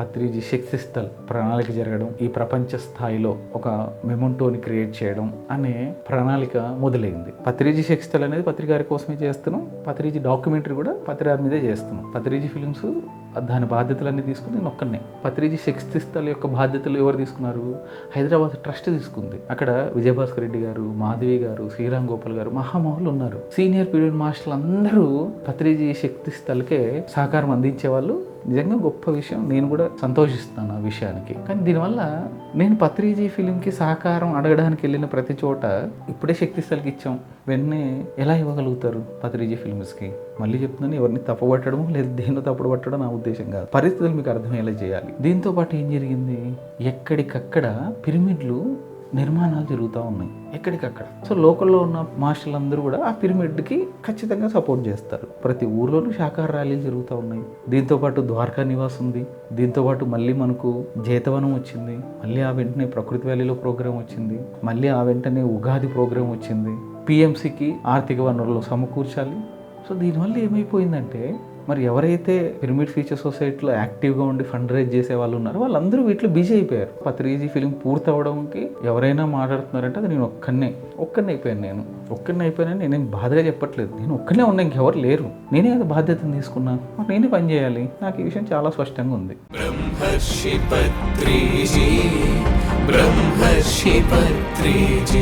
పత్రిజీ శక్తి స్థల్ ప్రణాళిక జరగడం, ఈ ప్రపంచ స్థాయిలో ఒక మెమొంటోని క్రియేట్ చేయడం అనే ప్రణాళిక మొదలైంది. పత్రిజీ శక్తి స్థల్ అనేది పత్రికారి కోసమే చేస్తున్నాం. పత్రిజీ డాక్యుమెంటరీ కూడా పత్రికారి మీదే చేస్తున్నాం. పత్రిజీ ఫిలిమ్స్ దాని బాధ్యతలన్నీ తీసుకుని నేను ఒక్కనే. పత్రిజీ శక్తి స్థల్ యొక్క బాధ్యతలు ఎవరు తీసుకున్నారు? హైదరాబాద్ ట్రస్ట్ తీసుకుంది. అక్కడ విజయభాస్కర్ రెడ్డి గారు, మాధవి గారు, శ్రీరామ్ గోపాల్ గారు మహామహులు ఉన్నారు. సీనియర్ పీరియడ్ మాస్టర్లు అందరూ పత్రిజీ శక్తి స్థల్కే సహకారం అందించేవాళ్ళు. నిజంగా గొప్ప విషయం. నేను కూడా సంతోషిస్తాను ఆ విషయానికి. కానీ దీనివల్ల నేను పత్రిజీ ఫిలింకి సహకారం అడగడానికి వెళ్ళిన ప్రతి చోట ఇప్పుడే శక్తి స్థల్కి ఇచ్చాం, వెంటనే ఎలా ఇవ్వగలుగుతారు పత్రిజీ ఫిల్మ్స్కి? మళ్ళీ చెప్తున్నాను, ఎవరిని తప్పుపట్టడం లేదు, దేన్నో తప్పుడు పట్టడం నా ఉద్దేశం కాదు. పరిస్థితులు మీకు అర్థమయ్యేలా చేయాలి. దీంతో పాటు ఏం జరిగింది, ఎక్కడికక్కడ పిరమిడ్లు నిర్మాణాలు జరుగుతూ ఉన్నాయి ఎక్కడికక్కడ. సో లోకల్లో ఉన్న మాస్టర్లు అందరూ కూడా ఆ పిరమిడ్కి ఖచ్చితంగా సపోర్ట్ చేస్తారు. ప్రతి ఊర్లోనూ శాకాహార ర్యాలీలు జరుగుతూ ఉన్నాయి. దీంతోపాటు ద్వారకా నివాస్ ఉంది. దీంతోపాటు మళ్ళీ మనకు జేతవనం వచ్చింది. మళ్ళీ ఆ వెంటనే ప్రకృతి వ్యాలీలో ప్రోగ్రాం వచ్చింది. మళ్ళీ ఆ వెంటనే ఉగాది ప్రోగ్రాం వచ్చింది. పిఎంసికి ఆర్థిక వనరులు సమకూర్చాలి. సో దీనివల్ల ఏమైపోయిందంటే, మరి ఎవరైతే పిరమిడ్ ఫ్యూచర్ సొసైటీలో యాక్టివ్గా ఉండి ఫండ్ రైజ్ చేసే వాళ్ళు ఉన్నారో వాళ్ళందరూ వీటిలో బిజీ అయిపోయారు. పత్రిజీ ఫిలిం పూర్తి అవ్వడానికి ఎవరైనా మాట్లాడుతున్నారంటే అది నేను ఒక్కనే అయిపోయాను. నేనేం బాధగా చెప్పట్లేదు. నేను ఒక్కనే ఉన్నా, ఇంకెవరు లేరు. నేనే అది బాధ్యతను తీసుకున్నా, నేనే పని చేయాలి. నాకు ఈ విషయం చాలా స్పష్టంగా ఉంది. బ్రహ్మర్షి పత్రిజీ